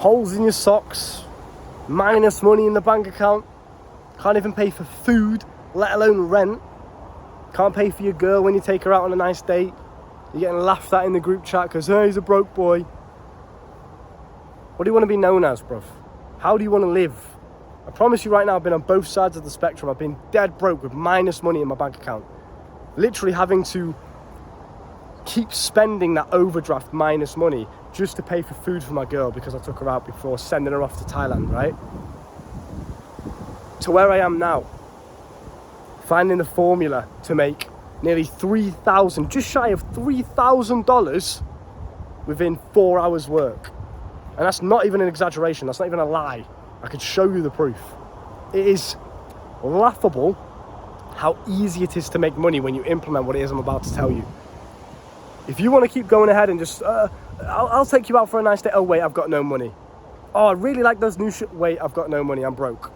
holes in your socks, minus money in the bank account, can't even pay for food, let alone rent, can't pay for your girl when you take her out on a nice date, you're getting laughed at in the group chat because, oh, he's a broke boy. What do you want to be known as, bruv? How do you want to live? I promise you right now, I've been on both sides of the spectrum. I've been dead broke with minus money in my bank account. Literally having to keep spending that overdraft minus money just to pay for food for my girl because I took her out before sending her off to Thailand, right? To where I am now. Finding the formula to make nearly $3,000, just shy of $3,000 within 4 hours work. And that's not even an exaggeration, that's not even a lie. I could show you the proof. It is laughable how easy it is to make money when you implement what it is I'm about to tell you. If you want to keep going ahead and just, I'll take you out for a nice day. Oh wait, I've got no money. Oh, I really like those new wait, I've got no money, I'm broke.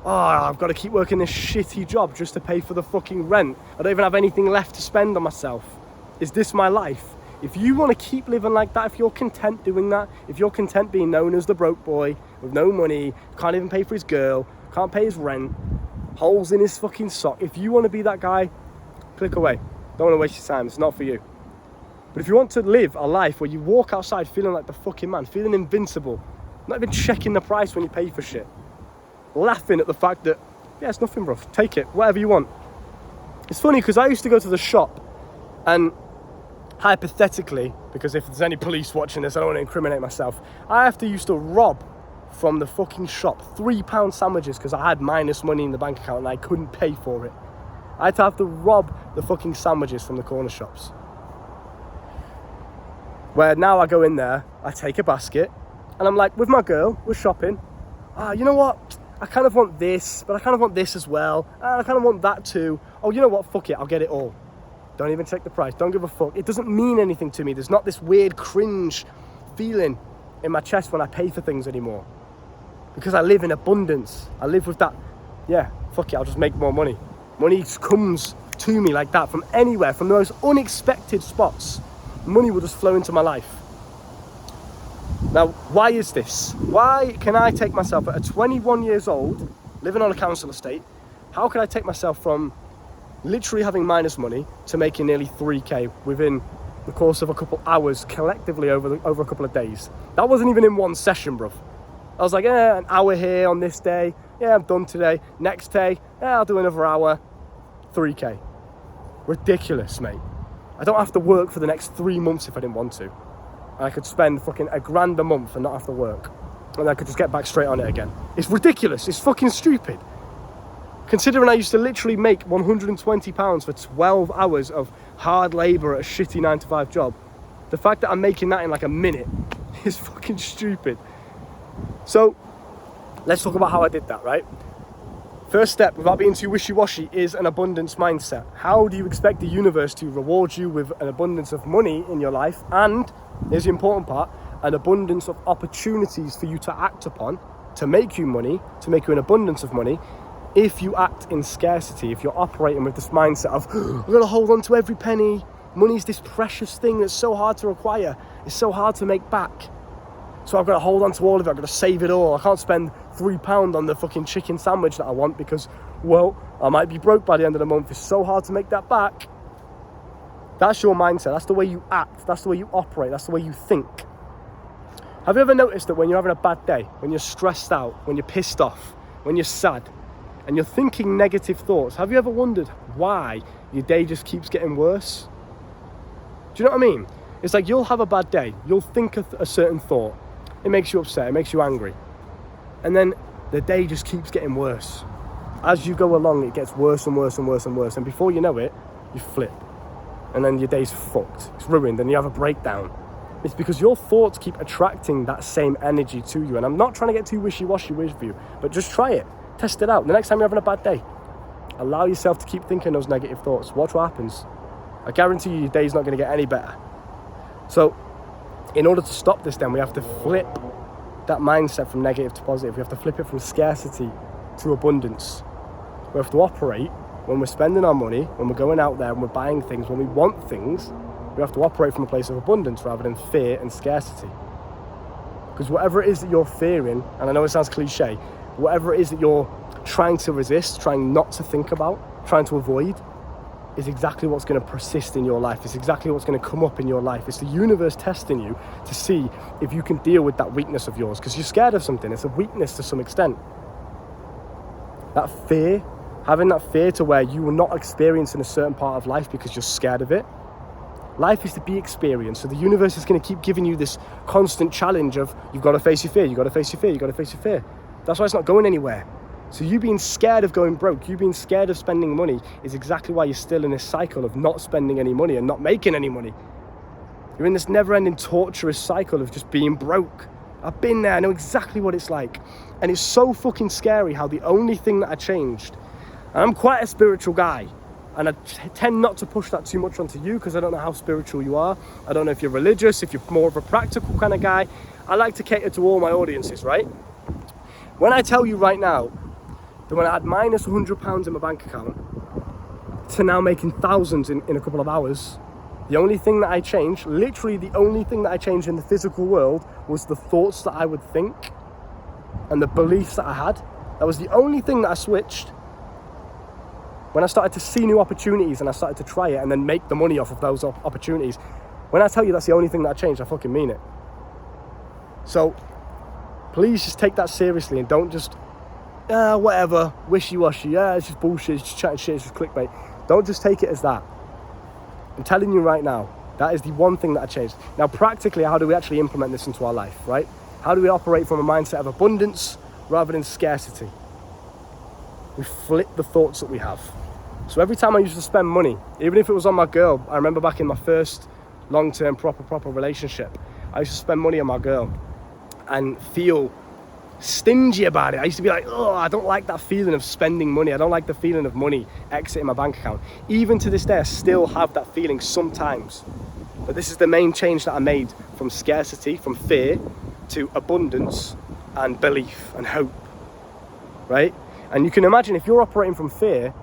Oh, I've got to keep working this shitty job just to pay for the fucking rent. I don't even have anything left to spend on myself. Is this my life? If you want to keep living like that, if you're content doing that, if you're content being known as the broke boy with no money, can't even pay for his girl, can't pay his rent, holes in his fucking sock, if you want to be that guy, click away. Don't want to waste your time, it's not for you. But if you want to live a life where you walk outside feeling like the fucking man, feeling invincible, not even checking the price when you pay for shit, laughing at the fact that, yeah, it's nothing, bro, take it, whatever you want. It's funny because I used to go to the shop and hypothetically, because if there's any police watching this, I don't want to incriminate myself, I used to rob from the fucking shop £3 sandwiches because I had minus money in the bank account and I couldn't pay for it. I had to have to rob the fucking sandwiches from the corner shops. Where now I go in there, I take a basket, and I'm like, with my girl, we're shopping. You know what? I kind of want this, but I kind of want this as well. I kind of want that too. Oh, you know what? Fuck it, I'll get it all. Don't even check the price, don't give a fuck. It doesn't mean anything to me. There's not this weird cringe feeling in my chest when I pay for things anymore. Because I live in abundance. I live with that, yeah, fuck it, I'll just make more money. Money comes to me like that from anywhere, from the most unexpected spots. Money will just flow into my life. Now, why is this? Why can I take myself at 21 years old, living on a council estate, how can I take myself from literally having minus money to making nearly 3K within the course of a couple hours collectively over a couple of days? That wasn't even in one session, bruv. I was like, an hour here on this day. Yeah, I'm done today. Next day, I'll do another hour. 3K. Ridiculous, mate. I don't have to work for the next 3 months if I didn't want to. I could spend fucking $1,000 a month and not have to work. And I could just get back straight on it again. It's ridiculous. It's fucking stupid. Considering I used to literally make £120 for 12 hours of hard labour at a shitty 9-to-5 job. The fact that I'm making that in like a minute is fucking stupid. So, let's talk about how I did that, right? First step, without being too wishy-washy, is an abundance mindset. How do you expect the universe to reward you with an abundance of money in your life? And, here's the important part, an abundance of opportunities for you to act upon, to make you money, to make you an abundance of money, if you act in scarcity, if you're operating with this mindset of, I've got to hold on to every penny. Money's this precious thing that's so hard to acquire. It's so hard to make back. So I've got to hold on to all of it. I've got to save it all. I can't spend £3 on the fucking chicken sandwich that I want because, well, I might be broke by the end of the month. It's so hard to make that back. That's your mindset. That's the way you act. That's the way you operate. That's the way you think. Have you ever noticed that when you're having a bad day, when you're stressed out, when you're pissed off, when you're sad, and you're thinking negative thoughts, have you ever wondered why your day just keeps getting worse? Do you know what I mean? It's like you'll have a bad day. You'll think a certain thought. It makes you upset. It makes you angry. And then the day just keeps getting worse. As you go along, it gets worse and worse and worse and worse. And before you know it, you flip. And then your day's fucked. It's ruined and you have a breakdown. It's because your thoughts keep attracting that same energy to you. And I'm not trying to get too wishy-washy with you, but just try it. Test it out. The next time you're having a bad day, allow yourself to keep thinking those negative thoughts. Watch what happens. I guarantee you your day's not going to get any better. So, in order to stop this then, we have to flip that mindset from negative to positive. We have to flip it from scarcity to abundance. We have to operate when we're spending our money, when we're going out there and we're buying things, when we want things, we have to operate from a place of abundance rather than fear and scarcity. Because whatever it is that you're fearing, and I know it sounds cliche, whatever it is that you're trying to resist, trying not to think about, trying to avoid, is exactly what's going to persist in your life. It's exactly what's going to come up in your life. It's the universe testing you to see if you can deal with that weakness of yours, because you're scared of something. It's a weakness to some extent. That fear, having that fear to where you will not experience in a certain part of life because you're scared of it. Life is to be experienced. So the universe is going to keep giving you this constant challenge of, you've got to face your fear, you've got to face your fear, you've got to face your fear. That's why it's not going anywhere. So you being scared of going broke, you being scared of spending money is exactly why you're still in this cycle of not spending any money and not making any money. You're in this never-ending torturous cycle of just being broke. I've been there, I know exactly what it's like. And it's so fucking scary how the only thing that I changed, and I'm quite a spiritual guy, and I tend not to push that too much onto you because I don't know how spiritual you are. I don't know if you're religious, if you're more of a practical kind of guy. I like to cater to all my audiences, right? When I tell you right now that when I had minus £100 in my bank account to now making thousands in a couple of hours, the only thing that I changed, literally the only thing that I changed in the physical world, was the thoughts that I would think and the beliefs that I had. That was the only thing that I switched. When I started to see new opportunities and I started to try it and then make the money off of those opportunities, when I tell you that's the only thing that I changed, I fucking mean it. So please just take that seriously and don't just, whatever, wishy-washy, it's just bullshit, it's just chatting shit, it's just clickbait. Don't just take it as that. I'm telling you right now, that is the one thing that I changed. Now, practically, how do we actually implement this into our life, right? How do we operate from a mindset of abundance rather than scarcity? We flip the thoughts that we have. So every time I used to spend money, even if it was on my girl, I remember back in my first long-term proper relationship, I used to spend money on my girl and feel stingy about it. I used to be like, oh, I don't like that feeling of spending money. I don't like the feeling of money exiting my bank account. Even to this day, I still have that feeling sometimes. But this is the main change that I made from scarcity, from fear, to abundance and belief and hope, right? And you can imagine if you're operating from fear,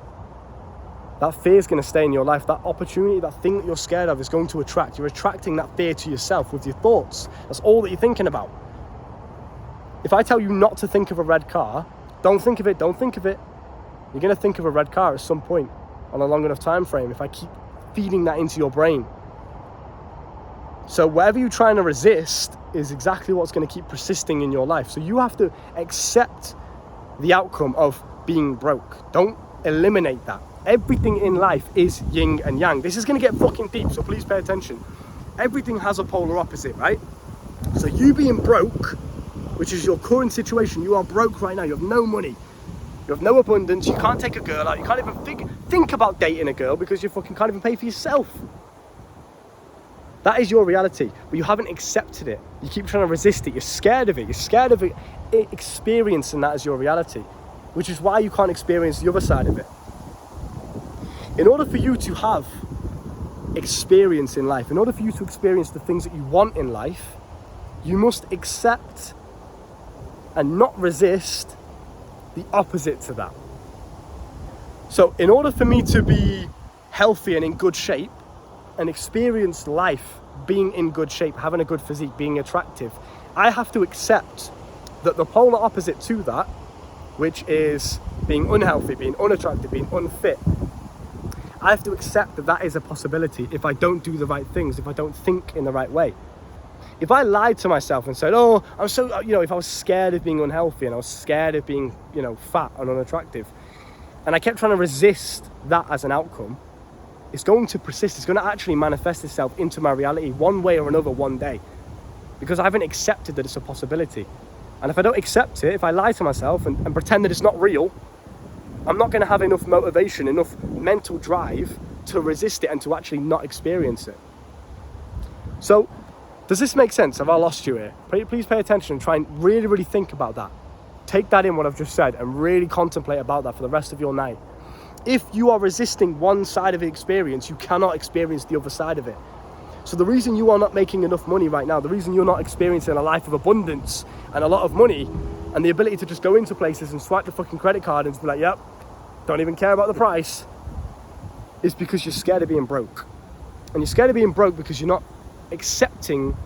that fear is going to stay in your life. That opportunity, that thing that you're scared of is going to attract. You're attracting that fear to yourself with your thoughts. That's all that you're thinking about. If I tell you not to think of a red car, don't think of it, don't think of it. You're going to think of a red car at some point on a long enough time frame if I keep feeding that into your brain. So whatever you're trying to resist is exactly what's going to keep persisting in your life. So you have to accept the outcome of being broke. Don't eliminate that. Everything in life is yin and yang. This is going to get fucking deep, so please pay attention. Everything has a polar opposite, right? So you being broke, which is your current situation, you are broke right now, you have no money, you have no abundance, you can't take a girl out, you can't even think about dating a girl because you fucking can't even pay for yourself. That is your reality, but you haven't accepted it. You keep trying to resist it, you're scared of it, experiencing that as your reality, which is why you can't experience the other side of it. In order for you to have experience in life, in order for you to experience the things that you want in life, you must accept and not resist the opposite to that. So in order for me to be healthy and in good shape and experience life being in good shape, having a good physique, being attractive, I have to accept that the polar opposite to that, which is being unhealthy, being unattractive, being unfit, I have to accept that that is a possibility if I don't do the right things, if I don't think in the right way. If I lied to myself and said, oh, I'm so, if I was scared of being unhealthy and I was scared of being, fat and unattractive, and I kept trying to resist that as an outcome, it's going to persist. It's going to actually manifest itself into my reality one way or another one day, because I haven't accepted that it's a possibility. And if I don't accept it, if I lie to myself and pretend that it's not real, I'm not going to have enough motivation, enough mental drive to resist it and to actually not experience it. So, does this make sense? Have I lost you here? Please pay attention and try and really, really think about that. Take that in, what I've just said, and really contemplate about that for the rest of your night. If you are resisting one side of the experience, you cannot experience the other side of it. So the reason you are not making enough money right now, the reason you're not experiencing a life of abundance and a lot of money and the ability to just go into places and swipe the fucking credit card and be like, yep, don't even care about the price, is because you're scared of being broke. And you're scared of being broke because you're not accepting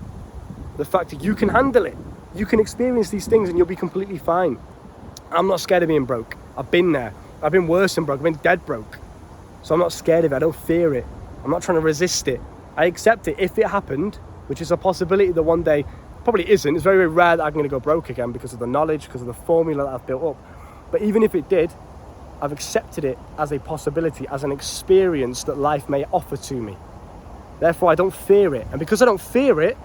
the fact that you can handle it. You can experience these things and you'll be completely fine. I'm not scared of being broke. I've been there. I've been worse than broke. I've been dead broke. So I'm not scared of it. I don't fear it. I'm not trying to resist it. I accept it if it happened, which is a possibility that one day probably isn't. It's very, very rare that I'm going to go broke again because of the knowledge, because of the formula that I've built up. But even if it did, I've accepted it as a possibility, as an experience that life may offer to me. Therefore, I don't fear it. And because I don't fear it,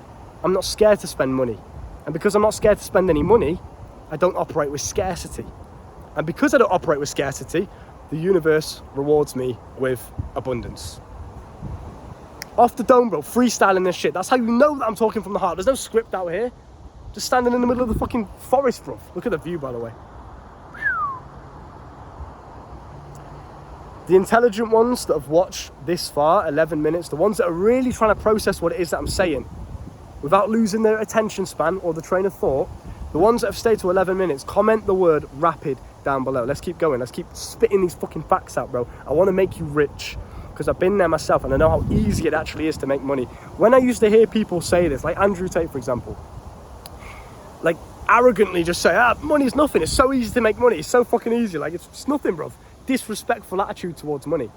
I'm not scared to spend money. And because I'm not scared to spend any money, I don't operate with scarcity. And because I don't operate with scarcity, the universe rewards me with abundance. Off the dome, bro, freestyling this shit. That's how you know that I'm talking from the heart. There's no script out here. Just standing in the middle of the fucking forest, bro. Look at the view, by the way. The intelligent ones that have watched this far, 11 minutes, the ones that are really trying to process what it is that I'm saying without losing their attention span or the train of thought, the ones that have stayed to 11 minutes, comment the word rapid down below. Let's keep going. Let's keep spitting these fucking facts out, bro. I want to make you rich because I've been there myself and I know how easy it actually is to make money. When I used to hear people say this, like Andrew Tate, for example, like arrogantly just say, money's nothing. It's so easy to make money. It's so fucking easy. Like it's nothing, bro. Disrespectful attitude towards money.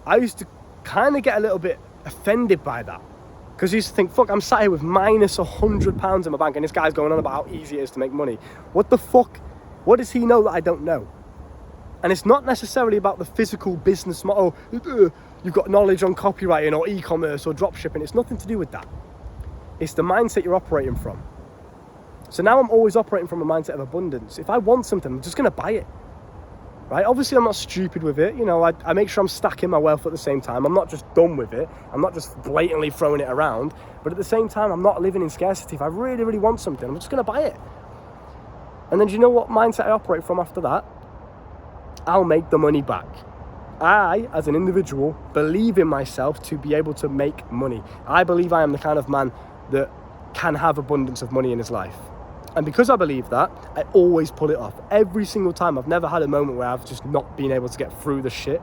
I used to kind of get a little bit offended by that because I used to think, fuck, I'm sat here with minus £100 in my bank and this guy's going on about how easy it is to make money. What the fuck? What does he know that I don't know? And it's not necessarily about the physical business model. You've got knowledge on copywriting or e-commerce or dropshipping. It's nothing to do with that. It's the mindset you're operating from. So now I'm always operating from a mindset of abundance. If I want something, I'm just going to buy it. Right? Obviously, I'm not stupid with it. You know, I make sure I'm stacking my wealth at the same time. I'm not just done with it. I'm not just blatantly throwing it around. But at the same time, I'm not living in scarcity. If I really, really want something, I'm just going to buy it. And then do you know what mindset I operate from after that? I'll make the money back. I, as an individual, believe in myself to be able to make money. I believe I am the kind of man that can have abundance of money in his life. And because I believe that, I always pull it off. Every single time. I've never had a moment where I've just not been able to get through the shit.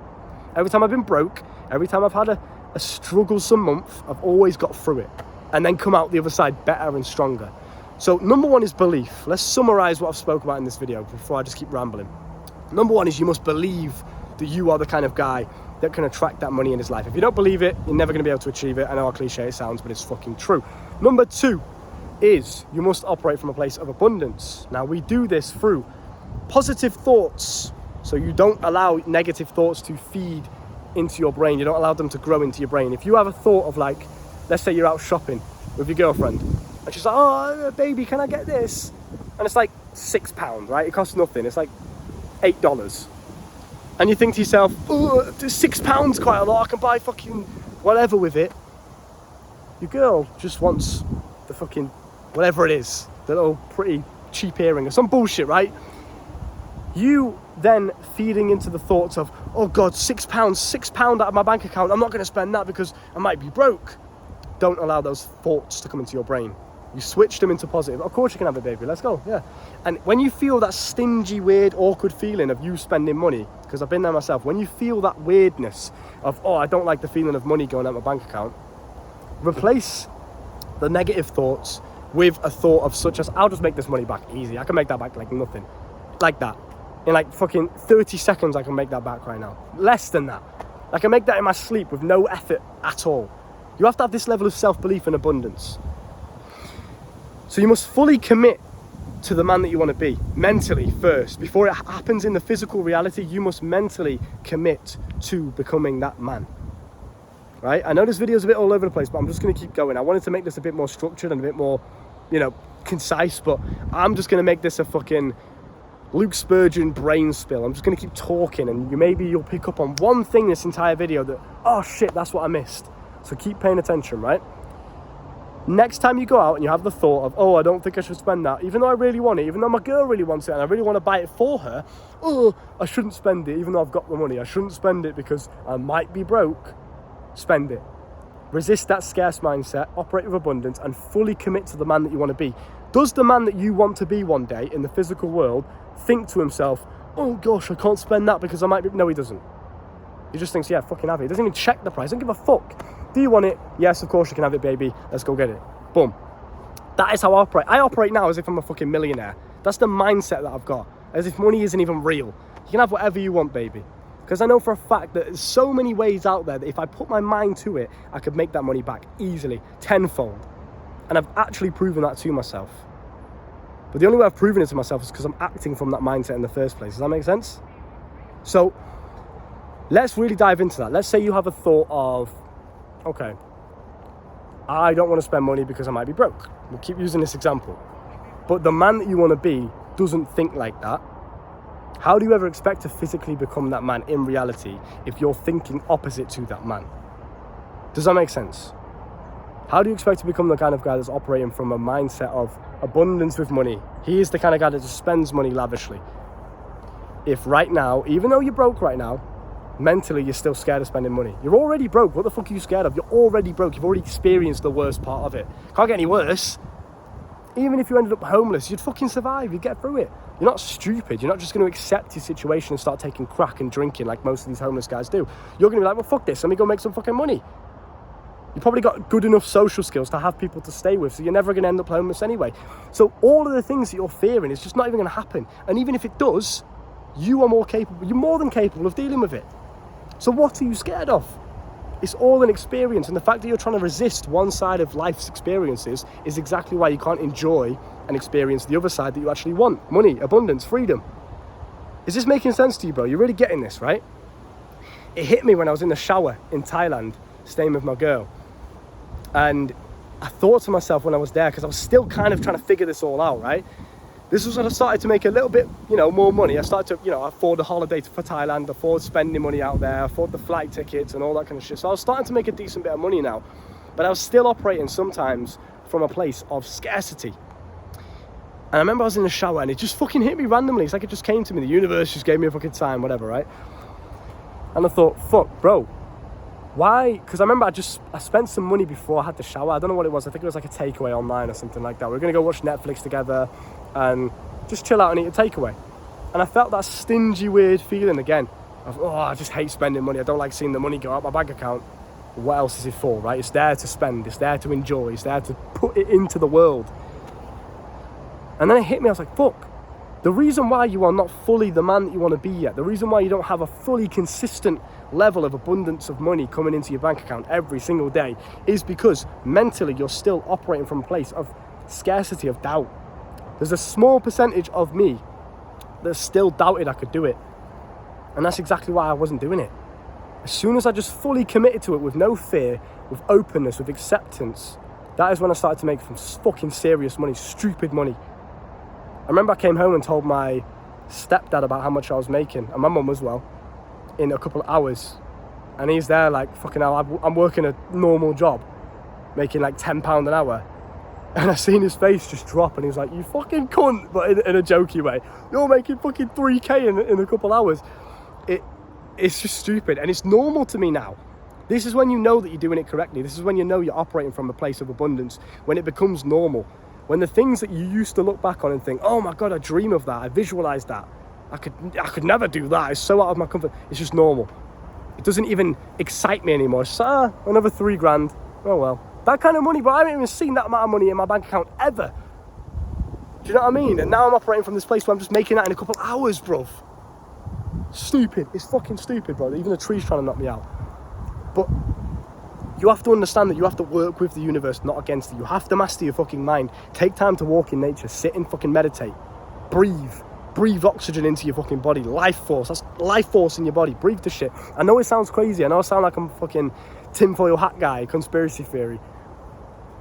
Every time I've been broke, every time I've had a strugglesome month, I've always got through it. And then come out the other side better and stronger. So number one is belief. Let's summarize what I've spoken about in this video before I just keep rambling. Number one is you must believe that you are the kind of guy that can attract that money in his life. If you don't believe it, you're never going to be able to achieve it. I know how cliche it sounds, but it's fucking true. Number two is you must operate from a place of abundance. Now, we do this through positive thoughts. So you don't allow negative thoughts to feed into your brain. You don't allow them to grow into your brain. If you have a thought of like, let's say you're out shopping with your girlfriend and she's like, oh, baby, can I get this? And it's like £6, right? It costs nothing. It's like $8. And you think to yourself, oh, £6 quite a lot. I can buy fucking whatever with it. Your girl just wants the fucking whatever it is, the little pretty cheap earring or some bullshit, right? You then feeding into the thoughts of, oh God, £6 out of my bank account. I'm not going to spend that because I might be broke. Don't allow those thoughts to come into your brain. You switch them into positive. Of course you can have it, baby. Let's go. Yeah. And when you feel that stingy, weird, awkward feeling of you spending money, because I've been there myself, when you feel that weirdness of, oh, I don't like the feeling of money going out my bank account, replace the negative thoughts with a thought of such as, I'll just make this money back easy. I can make that back like nothing. Like that. In like fucking 30 seconds, I can make that back right now. Less than that. I can make that in my sleep with no effort at all. You have to have this level of self-belief and abundance. So you must fully commit to the man that you want to be, mentally first. Before it happens in the physical reality, you must mentally commit to becoming that man. Right? I know this video is a bit all over the place, but I'm just going to keep going. I wanted to make this a bit more structured and a bit more, concise, but I'm just going to make this a fucking Luke Spurgeon brain spill. I'm just going to keep talking, and maybe you'll pick up on one thing this entire video that, oh shit, that's what I missed. So keep paying attention, right? Next time you go out and you have the thought of, oh, I don't think I should spend that, even though I really want it, even though my girl really wants it and I really want to buy it for her, oh, I shouldn't spend it even though I've got the money. I shouldn't spend it because I might be broke. Spend it. Resist that scarce mindset, operate with abundance, and fully commit to the man that you want to be. Does the man that you want to be one day in the physical world think to himself, oh gosh, I can't spend that because I might be... No, he doesn't. He just thinks, yeah, fucking have it. He doesn't even check the price. Doesn't give a fuck. Do you want it? Yes, of course you can have it, baby. Let's go get it. Boom. That is how I operate. I operate now as if I'm a fucking millionaire. That's the mindset that I've got. As if money isn't even real. You can have whatever you want, baby. Because I know for a fact that there's so many ways out there that if I put my mind to it, I could make that money back easily, tenfold. And I've actually proven that to myself. But the only way I've proven it to myself is because I'm acting from that mindset in the first place. Does that make sense? So let's really dive into that. Let's say you have a thought of, okay, I don't want to spend money because I might be broke. We'll keep using this example. But the man that you want to be doesn't think like that. How do you ever expect to physically become that man in reality if you're thinking opposite to that man? Does that make sense? How do you expect to become the kind of guy that's operating from a mindset of abundance with money? He is the kind of guy that just spends money lavishly. If right now, even though you're broke right now, mentally you're still scared of spending money. You're already broke. What the fuck are you scared of? You're already broke. You've already experienced the worst part of it. Can't get any worse. Even if you ended up homeless, you'd fucking survive. You'd get through it. You're not stupid. You're not just going to accept your situation and start taking crack and drinking like most of these homeless guys do. You're going to be like, well, fuck this. Let me go make some fucking money. You probably got good enough social skills to have people to stay with, so you're never going to end up homeless anyway. So all of the things that you're fearing is just not even going to happen. And even if it does, you are more capable. You're more than capable of dealing with it. So what are you scared of? It's all an experience, and the fact that you're trying to resist one side of life's experiences is exactly why you can't enjoy and experience the other side that you actually want. Money, abundance, freedom. Is this making sense to you, bro? You're really getting this, right? It hit me when I was in the shower in Thailand, staying with my girl. And I thought to myself when I was there, because I was still kind of trying to figure this all out, right? This was when I started to make a little bit, more money. I started to, afford a holiday for Thailand, afford spending money out there, afford the flight tickets and all that kind of shit. So I was starting to make a decent bit of money now. But I was still operating sometimes from a place of scarcity. And I remember I was in the shower and it just fucking hit me randomly. It's like it just came to me. The universe just gave me a fucking sign, whatever, right? And I thought, fuck, bro. Why? Because I remember I spent some money before I had the shower. I don't know what it was. I think it was like a takeaway online or something like that. We were going to go watch Netflix together and just chill out and eat a takeaway. And I felt that stingy, weird feeling again of, I just hate spending money. I don't like seeing the money go out my bank account. What else is it for, right? It's there to spend. It's there to enjoy. It's there to put it into the world. And then it hit me. I was like, fuck. The reason why you are not fully the man that you want to be yet, the reason why you don't have a fully consistent level of abundance of money coming into your bank account every single day is because mentally you're still operating from a place of scarcity, of doubt. There's a small percentage of me that still doubted I could do it. And that's exactly why I wasn't doing it. As soon as I just fully committed to it with no fear, with openness, with acceptance, that is when I started to make some fucking serious money, stupid money. I remember I came home and told my stepdad about how much I was making, and my mum as well, in a couple of hours. And he's there like, fucking hell, I'm working a normal job, making like £10 an hour. And I seen his face just drop, and he was like, you fucking cunt, but in a jokey way. You're making fucking 3k in a couple of hours. It's just stupid, and it's normal to me now. This is when you know that you're doing it correctly. This is when you know you're operating from a place of abundance, when it becomes normal. When the things that you used to look back on and think, oh my God, I dream of that, I visualize that. I could never do that. It's so out of my comfort. It's just normal. It doesn't even excite me anymore. It's another $3,000. Oh well. That kind of money, but I haven't even seen that amount of money in my bank account ever. Do you know what I mean? And now I'm operating from this place where I'm just making that in a couple of hours, bruv. Stupid. It's fucking stupid, bro. Even the tree's trying to knock me out. But you have to understand that you have to work with the universe, not against it. You have to master your fucking mind. Take time to walk in nature. Sit and fucking meditate. Breathe. Breathe oxygen into your fucking body. Life force. That's life force in your body. Breathe the shit. I know it sounds crazy. I know I sound like I'm fucking tinfoil hat guy, conspiracy theory.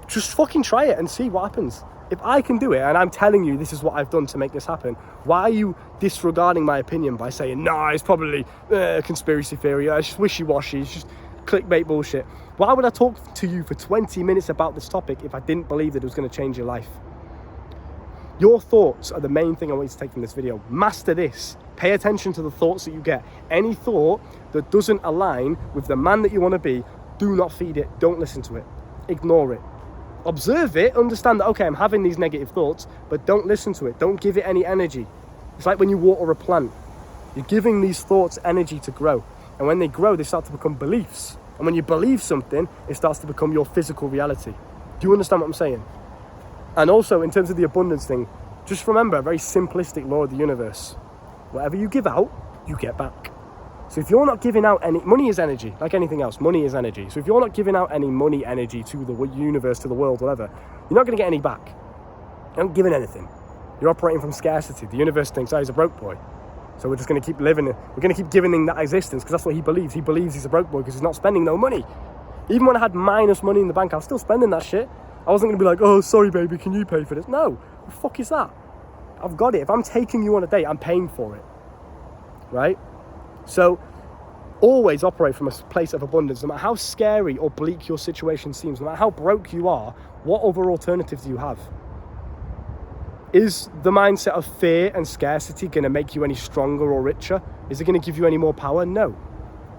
Just fucking try it and see what happens. If I can do it, and I'm telling you this is what I've done to make this happen, why are you disregarding my opinion by saying, nah, it's probably conspiracy theory, it's just wishy-washy, it's just clickbait bullshit? Why would I talk to you for 20 minutes about this topic if I didn't believe that it was going to change your life? Your thoughts are the main thing I want you to take from this video. Master this. Pay attention to the thoughts that you get. Any thought that doesn't align with the man that you want to be, do not feed it. Don't listen to it. Ignore it. Observe it, understand that, okay, I'm having these negative thoughts, but don't listen to it. Don't give it any energy. It's like when you water a plant. You're giving these thoughts energy to grow. And when they grow, they start to become beliefs. And when you believe something, it starts to become your physical reality. Do you understand what I'm saying? And also, in terms of the abundance thing, just remember a very simplistic law of the universe. Whatever you give out, you get back. So if you're not giving out any... Money is energy, like anything else. Money is energy. So if you're not giving out any money energy to the universe, to the world, whatever, you're not going to get any back. You're not giving anything. You're operating from scarcity. The universe thinks, oh, he's a broke boy. So we're just going to keep living it. We're going to keep giving him that existence because that's what he believes. He believes he's a broke boy because he's not spending no money. Even when I had minus money in the bank, I was still spending that shit. I wasn't going to be like, oh, sorry, baby, can you pay for this? No. What the fuck is that? I've got it. If I'm taking you on a date, I'm paying for it. Right? So always operate from a place of abundance. No matter how scary or bleak your situation seems, no matter how broke you are, what other alternatives do you have? Is the mindset of fear and scarcity going to make you any stronger or richer? Is it going to give you any more power? No.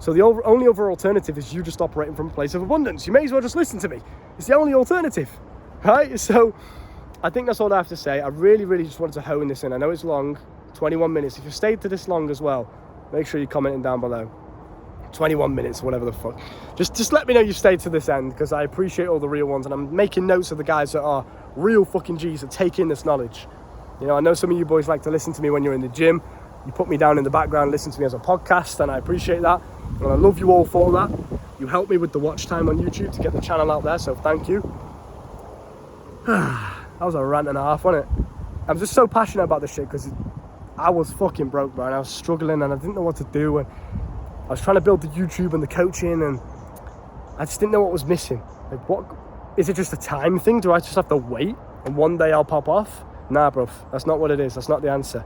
So the only other alternative is you just operating from a place of abundance. You may as well just listen to me. It's the only alternative, right? So I think that's all I have to say. I really, really just wanted to hone this in. I know it's long, 21 minutes. If you stayed to this long as well, make sure you're commenting down below. 21 minutes, whatever the fuck. Just let me know you stayed to this end, because I appreciate all the real ones, and I'm making notes of the guys that are real fucking G's that take in this knowledge. You know, I know some of you boys like to listen to me when you're in the gym. You put me down in the background, listen to me as a podcast, and I appreciate that. And I love you all for that. You helped me with the watch time on YouTube to get the channel out there, so thank you. That was a rant and a half, wasn't it? I'm just so passionate about this shit because I was fucking broke, bro, and I was struggling and I didn't know what to do, and I was trying to build the YouTube and the coaching, and I just didn't know what was missing. Like, what is it? Just a time thing? Do I just have to wait and one day I'll pop off? Nah, bro, that's not what it is. That's not the answer.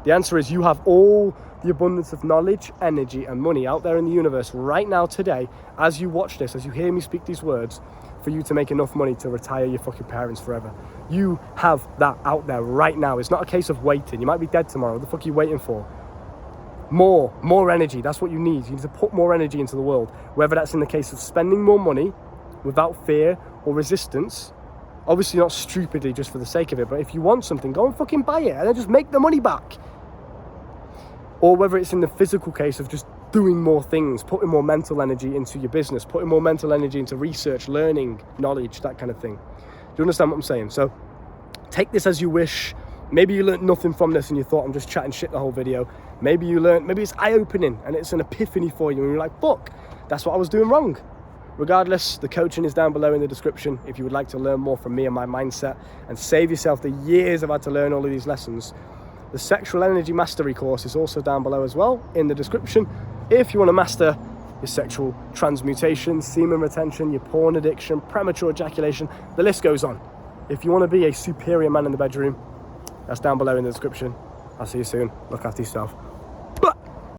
The answer is you have all the abundance of knowledge, energy, and money out there in the universe right now, today, as you watch this, as you hear me speak these words, for you to make enough money to retire your fucking parents forever. You have that out there right now. It's not a case of waiting. You might be dead tomorrow. What the fuck are you waiting for? More energy. That's what you need. You need to put more energy into the world, whether that's in the case of spending more money without fear or resistance. Obviously not stupidly just for the sake of it, but if you want something, go and fucking buy it and then just make the money back. Or whether it's in the physical case of just doing more things, putting more mental energy into your business, putting more mental energy into research, learning, knowledge, that kind of thing. Do you understand what I'm saying? So take this as you wish. Maybe you learned nothing from this and you thought I'm just chatting shit the whole video. Maybe you learned, maybe it's eye-opening and it's an epiphany for you and you're like, fuck, that's what I was doing wrong. Regardless, the coaching is down below in the description if you would like to learn more from me and my mindset and save yourself the years I've had to learn all of these lessons. The Sexual Energy Mastery course is also down below as well in the description. If you want to master your sexual transmutation, semen retention, your porn addiction, premature ejaculation, the list goes on. If you want to be a superior man in the bedroom, that's down below in the description. I'll see you soon. Look after yourself.